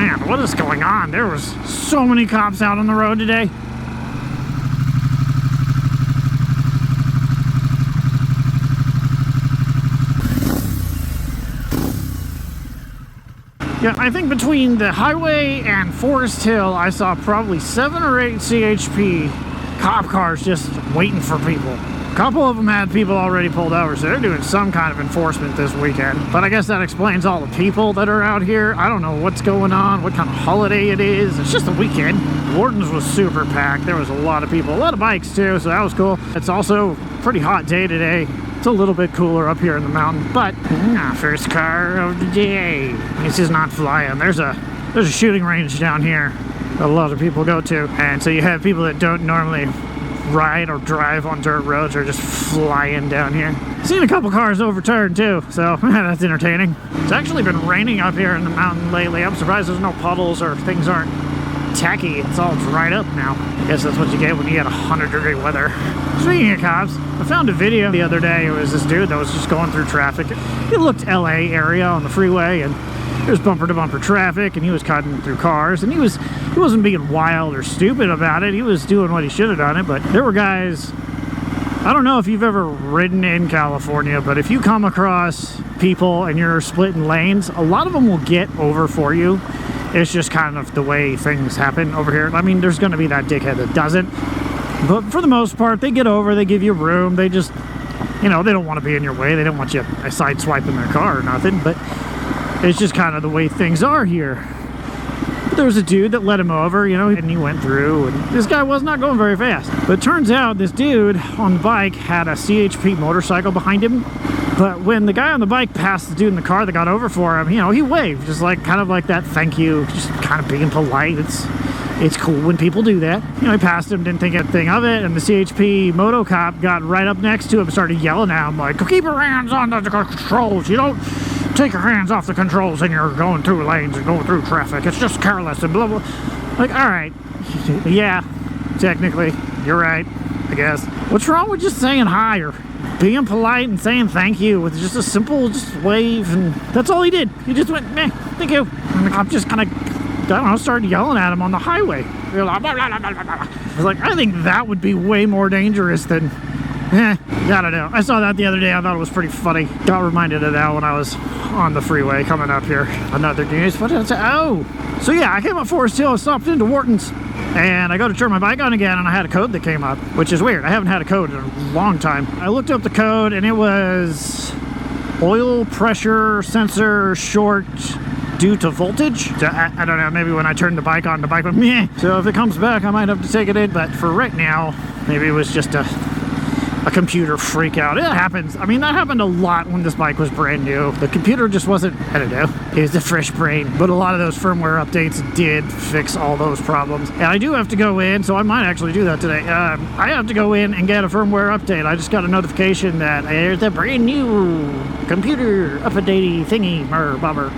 Man, what is going on? There was so many cops out on the road today. Yeah, I think between the highway and Forest Hill, I saw probably 7 or 8 CHP cop cars just waiting for people. A couple of them had people already pulled over, so they're doing some kind of enforcement this weekend. But I guess that explains all the people that are out here. I don't know what's going on, what kind of holiday it is. It's just a weekend. Wharton's was super packed. There was a lot of people, a lot of bikes too, so that was cool. It's also a pretty hot day today. It's a little bit cooler up here in the mountain, but first car of the day. This is not flying. There's a shooting range down here that a lot of people go to, and so you have people that don't normally ride or drive on dirt roads are just flying down here. Seen a couple cars overturned too, so that's entertaining. It's actually been raining up here in the mountain lately. I'm surprised there's no puddles or things aren't tacky. It's all dried up now. I guess that's what you get when you get 100-degree weather. Speaking of cops, I found a video the other day. It was this dude that was just going through traffic. It looked LA area on the freeway, and there's bumper to bumper traffic, and he was cutting through cars, and he wasn't being wild or stupid about it. He was doing what he should have done it. But there were guys, I don't know if you've ever ridden in California, but if you come across people and you're splitting lanes, a lot of them will get over for you. It's just kind of the way things happen over here. I mean, there's going to be that dickhead that doesn't. But for the most part, they get over, they give you room. They just, you know, they don't want to be in your way. They don't want you sideswiping their car or nothing. But it's just kind of the way things are here. But there was a dude that let him over, you know, and he went through. And this guy was not going very fast. But it turns out this dude on the bike had a CHP motorcycle behind him. But when the guy on the bike passed the dude in the car that got over for him, you know, he waved, just like kind of like that thank you, just kind of being polite. It's cool when people do that. You know, he passed him, didn't think anything of it, and the CHP moto cop got right up next to him and started yelling at him like, keep your hands on the controls. You don't take your hands off the controls and you're going through lanes and going through traffic. It's just careless and blah, blah. Like, all right, yeah, technically, you're right, I guess. What's wrong with just saying hi or being polite and saying thank you with just a simple wave? And that's all he did. He just went, meh, thank you. And the cop just kind of, I don't know, started yelling at him on the highway. Like, blah, blah, blah, blah, blah. I was like, I think that would be way more dangerous than, I don't know. I saw that the other day. I thought it was pretty funny. Got reminded of that when I was on the freeway coming up here. Another news. What did I say? Oh, so yeah, I came up Forest Hill, stopped into Wharton's, and I go to turn my bike on again, and I had a code that came up, which is weird. I haven't had a code in a long time. I looked up the code, and it was oil pressure sensor short due to voltage. So I don't know, maybe when I turned the bike on, the bike went meh. So if it comes back, I might have to take it in, but for right now, maybe it was just a computer freak out. It happens. I mean, that happened a lot when this bike was brand new. The computer just wasn't, I don't know, it was a fresh brain. But a lot of those firmware updates did fix all those problems. And I do have to go in, so I might actually do that today. I have to go in and get a firmware update. I just got a notification that there's a brand new computer updatey thingy, bummer.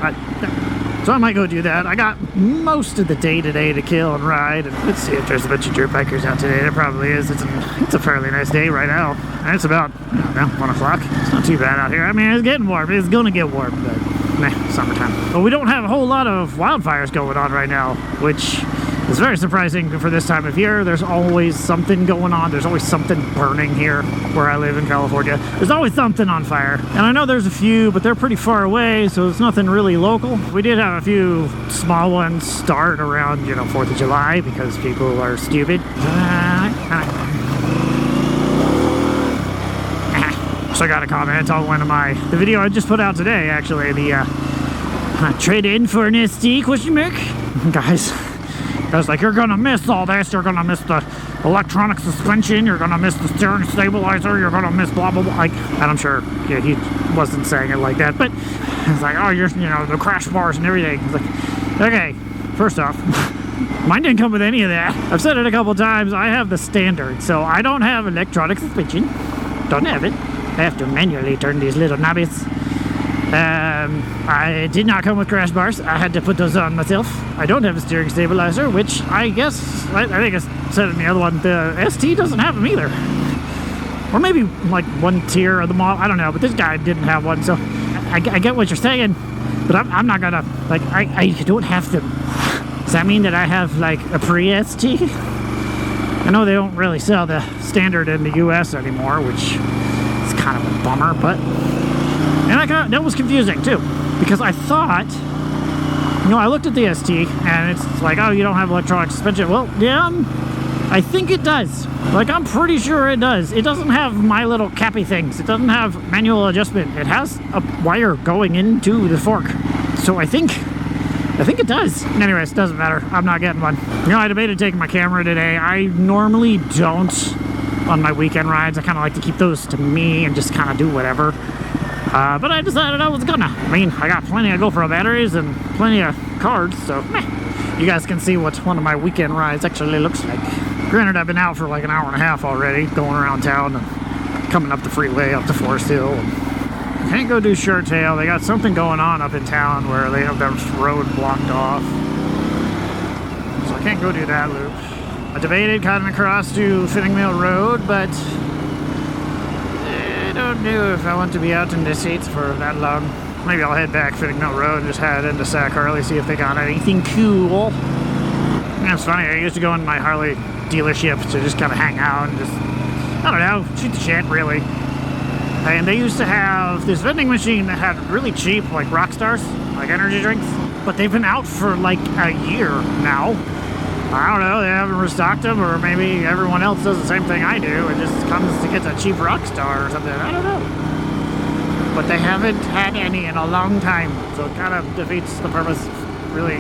So I might go do that. I got most of the day today to kill and ride. And let's see if there's a bunch of dirt bikers out today. There probably is. It's a fairly nice day right now. And it's about, I don't know, 1 o'clock. It's not too bad out here. I mean, it's getting warm. It's going to get warm, but meh, summertime. But we don't have a whole lot of wildfires going on right now, which is very surprising for this time of year. There's always something going on. There's always something burning here where I live in California. There's always something on fire. And I know there's a few, but they're pretty far away, so it's nothing really local. We did have a few small ones start around, you know, 4th of July because people are stupid. So I got a comment on the video I just put out today, actually, the trade in for an SD question mark. Guys, I was like, you're gonna miss all this. You're gonna miss the electronic suspension. You're gonna miss the steering stabilizer. You're gonna miss blah blah blah. And I'm sure, yeah, he wasn't saying it like that, but it's like, oh, you know, the crash bars and everything. It's like, okay, first off, mine didn't come with any of that. I've said it a couple times. I have the standard, so I don't have electronic suspension. Don't have it. I have to manually turn these little knobbies. I did not come with crash bars. I had to put those on myself. I don't have a steering stabilizer, which I guess, I think I said in the other one, the ST doesn't have them either. Or maybe like one tier of the model, I don't know, but this guy didn't have one, so I get what you're saying, but I'm not gonna, like, I don't have them. Does that mean that I have like a pre-ST? I know they don't really sell the standard in the US anymore, which is kind of a bummer, but... And that was confusing too, because I thought... You know, I looked at the ST, and it's like, oh, you don't have electronic suspension. Well, yeah, I think it does. Like, I'm pretty sure it does. It doesn't have my little cappy things. It doesn't have manual adjustment. It has a wire going into the fork. So I think it does. Anyways, it doesn't matter. I'm not getting one. You know, I debated taking my camera today. I normally don't on my weekend rides. I kind of like to keep those to me and just kind of do whatever. But I decided I was gonna. I mean, I got plenty of GoPro batteries and plenty of cards, so you guys can see what one of my weekend rides actually looks like. Granted, I've been out for like an hour and a half already, going around town and coming up the freeway up to Forest Hill. And can't go do Short Tail. They got something going on up in town where they have their road blocked off. So I can't go do that loop. I debated cutting across to Fitting Mill Road, but I don't know if I want to be out in the seats for that long. Maybe I'll head back Fitting Mill Road and just head into Sac Harley, see if they got anything cool. And it's funny, I used to go in my Harley dealership to just kind of hang out and just, I don't know, shoot the shit, really. And they used to have this vending machine that had really cheap, like rock stars, like energy drinks. But they've been out for like a year now. I don't know, they haven't restocked them, or maybe everyone else does the same thing I do and just comes to get a cheap rock star or something. I don't know. But they haven't had any in a long time, so it kind of defeats the purpose of really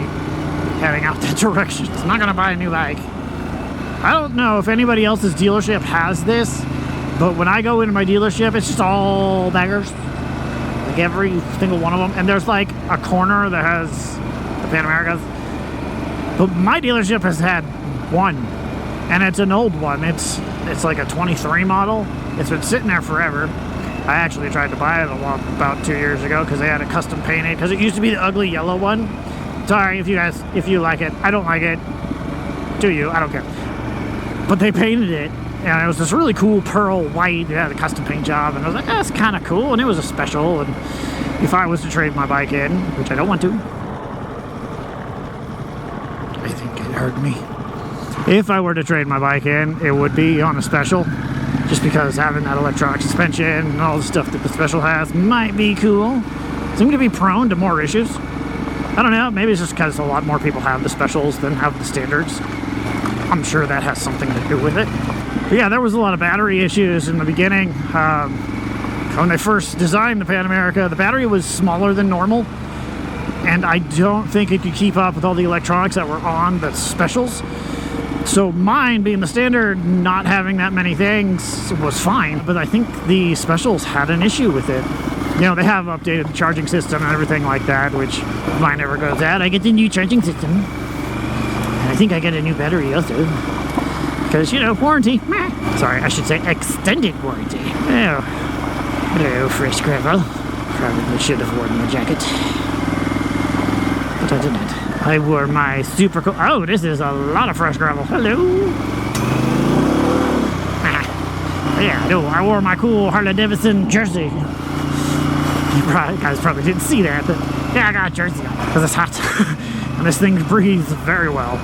heading out that direction. So I'm not going to buy a new bike. I don't know if anybody else's dealership has this, but when I go into my dealership, it's just all baggers. Like every single one of them. And there's like a corner that has the Pan Americas. But my dealership has had one, and it's an old one. It's like a 23 model. It's been sitting there forever. I actually tried to buy it about 2 years ago because they had it custom painted, because it used to be the ugly yellow one. Sorry if you like it. I don't like it. Do you? I don't care. But they painted it, and it was this really cool pearl white. It had a custom paint job, and I was like, that's kind of cool, and it was a special. And if I was to trade my bike in, which I don't want to, I think it heard me. If I were to trade my bike in, it would be on a special, just because having that electronic suspension and all the stuff that the special has might be cool. Seem to be prone to more issues. I don't know, maybe it's just because a lot more people have the specials than have the standards. I'm sure that has something to do with it. But yeah, there was a lot of battery issues in the beginning. When they first designed the Pan America, the battery was smaller than normal, and I don't think it could keep up with all the electronics that were on the specials. So mine, being the standard, not having that many things, was fine, but I think the specials had an issue with it. You know, they have updated the charging system and everything like that, which mine never goes out. I get the new charging system. And I think I get a new battery also. Because, you know, warranty. Sorry, I should say extended warranty. Oh. Hello, fresh gravel. Probably should have worn my jacket. But I did not. I wore my super cool... Oh, this is a lot of fresh gravel. Hello. Yeah, no, I wore my cool Harley Davidson jersey. You guys probably didn't see that, but yeah, I got a jersey on because it's hot. And this thing breathes very well.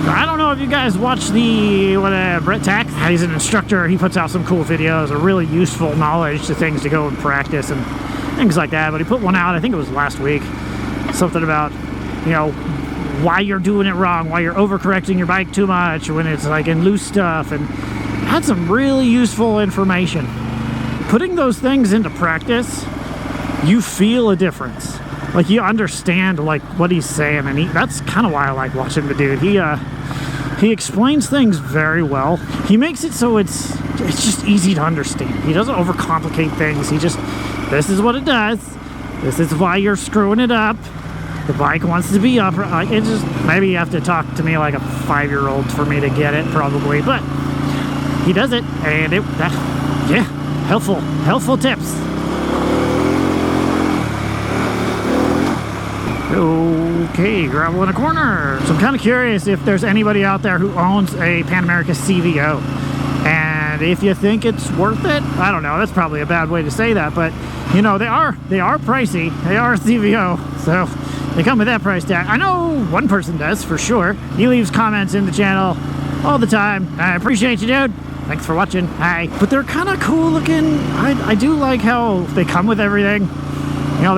I don't know if you guys watch Brett Tack. He's an instructor. He puts out some cool videos, a really useful knowledge to things to go and practice and things like that. But he put one out, I think it was last week, something about, you know, why you're doing it wrong, why you're overcorrecting your bike too much when it's like in loose stuff, and had some really useful information. Putting those things into practice, you feel a difference. Like, you understand like what he's saying, and that's kind of why I like watching the dude. He explains things very well. He makes it so it's just easy to understand. He doesn't overcomplicate things. He just, this is what it does. This is why you're screwing it up. The bike wants to be upright. Like, it just, maybe you have to talk to me like a 5-year-old for me to get it, probably. But he does it, and yeah, helpful tips. Okay, gravel in a corner. So I'm kind of curious if there's anybody out there who owns a Pan America CVO. And if you think it's worth it, I don't know, that's probably a bad way to say that, but you know, they are pricey. They are a CVO. So They come with that price tag. I know one person does, for sure. He leaves comments in the channel all the time. I appreciate you, dude. Thanks for watching. Hi. But they're kind of cool looking. I do like how they come with everything. You know,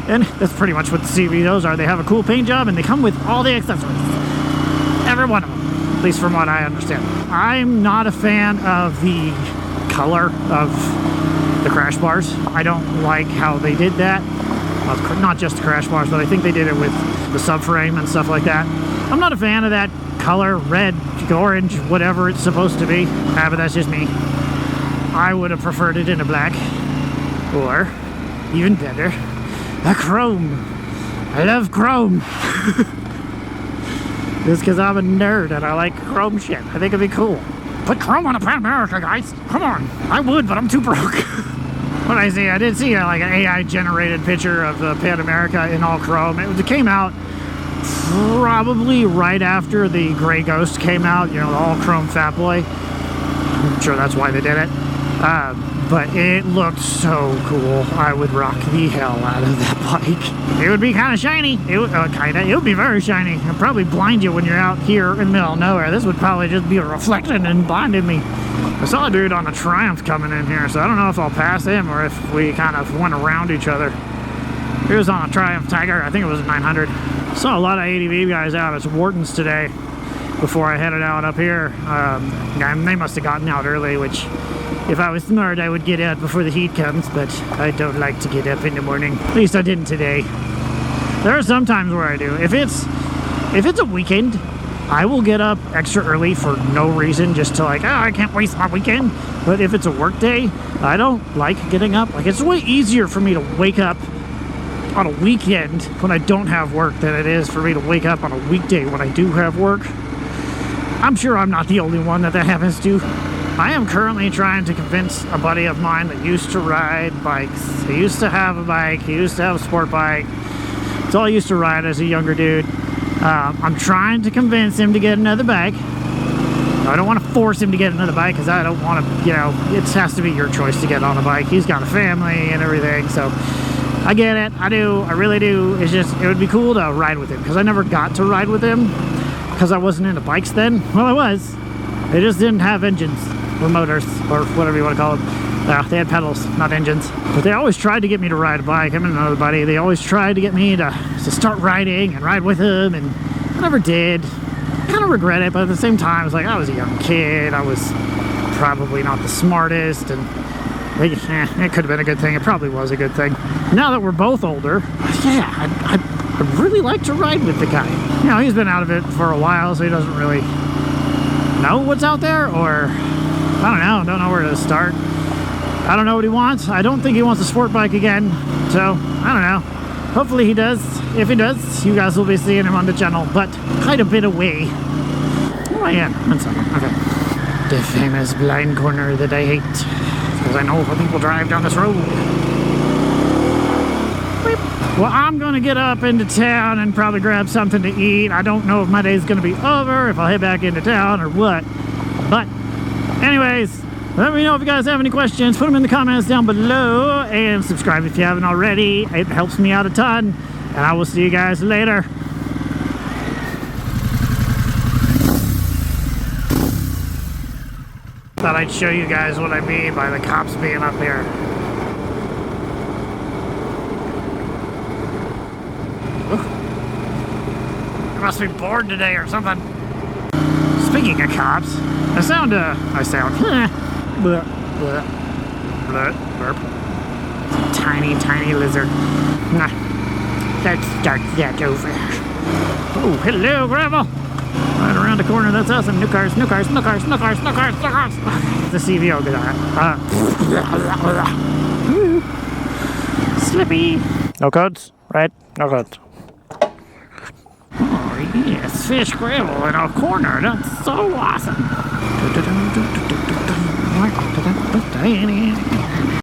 and that's pretty much what the CVOs are. They have a cool paint job, and they come with all the accessories. Every one of them, at least from what I understand. I'm not a fan of the color of the crash bars. I don't like how they did that. Well, not just the crash bars, but I think they did it with the subframe and stuff like that. I'm not a fan of that color, red, orange, whatever it's supposed to be. But that's just me. I would have preferred it in a black, or even better, a chrome. I love chrome. Just because I'm a nerd and I like chrome shit. I think it'd be cool. Put chrome on a Pan America, guys. Come on. I would, but I'm too broke. What I see, I did see like an AI generated picture of the Pan America in all chrome. It came out probably right after the Gray Ghost came out, you know, the all chrome Fat Boy. I'm sure that's why they did it. But it looked so cool. I would rock the hell out of that bike. It would be kind of shiny. It would be very shiny. It'd probably blind you when you're out here in the middle of nowhere. This would probably just be reflecting and blinding me. I saw a dude on a Triumph coming in here, so I don't know if I'll pass him or if we kind of went around each other. He was on a Triumph Tiger. I think it was a 900. Saw a lot of ADV guys out at Wharton's today before I headed out up here. They must have gotten out early, which if I was smart, I would get out before the heat comes, but I don't like to get up in the morning. At least I didn't today. There are some times where I do. If it's a weekend, I will get up extra early for no reason, just to like, oh, I can't waste my weekend. But if it's a work day, I don't like getting up. Like, it's way easier for me to wake up on a weekend when I don't have work than it is for me to wake up on a weekday when I do have work. I'm sure I'm not the only one that happens to. I am currently trying to convince a buddy of mine that used to ride bikes. He used to have a bike. He used to have a sport bike. It's all I used to ride as a younger dude. I'm trying to convince him to get another bike. I don't want to force him to get another bike because I don't want to, you know, it has to be your choice to get on a bike. He's got a family and everything, so I get it. I do. I really do. It's just, it would be cool to ride with him because I never got to ride with him because I wasn't into bikes then. Well, I was. They just didn't have engines or motors or whatever you want to call them. They had pedals, not engines. But they always tried to get me to ride a bike. Him and another buddy, they always tried to get me to start riding and ride with him, and I never did. Kind of regret it, but at the same time, it's like I was a young kid. I was probably not the smartest, and it could have been a good thing. It probably was a good thing. Now that we're both older, yeah, I'd really like to ride with the guy. You know, he's been out of it for a while, so he doesn't really know what's out there, or I don't know where to start. I don't know what he wants. I don't think he wants a sport bike again, so I don't know. Hopefully he does. If he does, you guys will be seeing him on the channel, but quite a bit away. Oh yeah, 1 second. Okay. The famous blind corner that I hate, because I know how people drive down this road. Beep. Well, I'm gonna get up into town and probably grab something to eat. I don't know if my day's gonna be over, if I'll head back into town or what, but anyways, let me know if you guys have any questions. Put them in the comments down below, and subscribe if you haven't already. It helps me out a ton, and I will see you guys later. Thought I'd show you guys what I mean by the cops being up here. You must be bored today or something. Speaking of cops, I sound bleh, bleh, bleh, burp. Tiny lizard. Nah, let's start that over. Oh, hello, Grandma. Right around the corner, that's us, and new cars. The CVO guy. Slippy. No codes, right? No codes. Oh, yes, fish gravel in a corner. That's so awesome.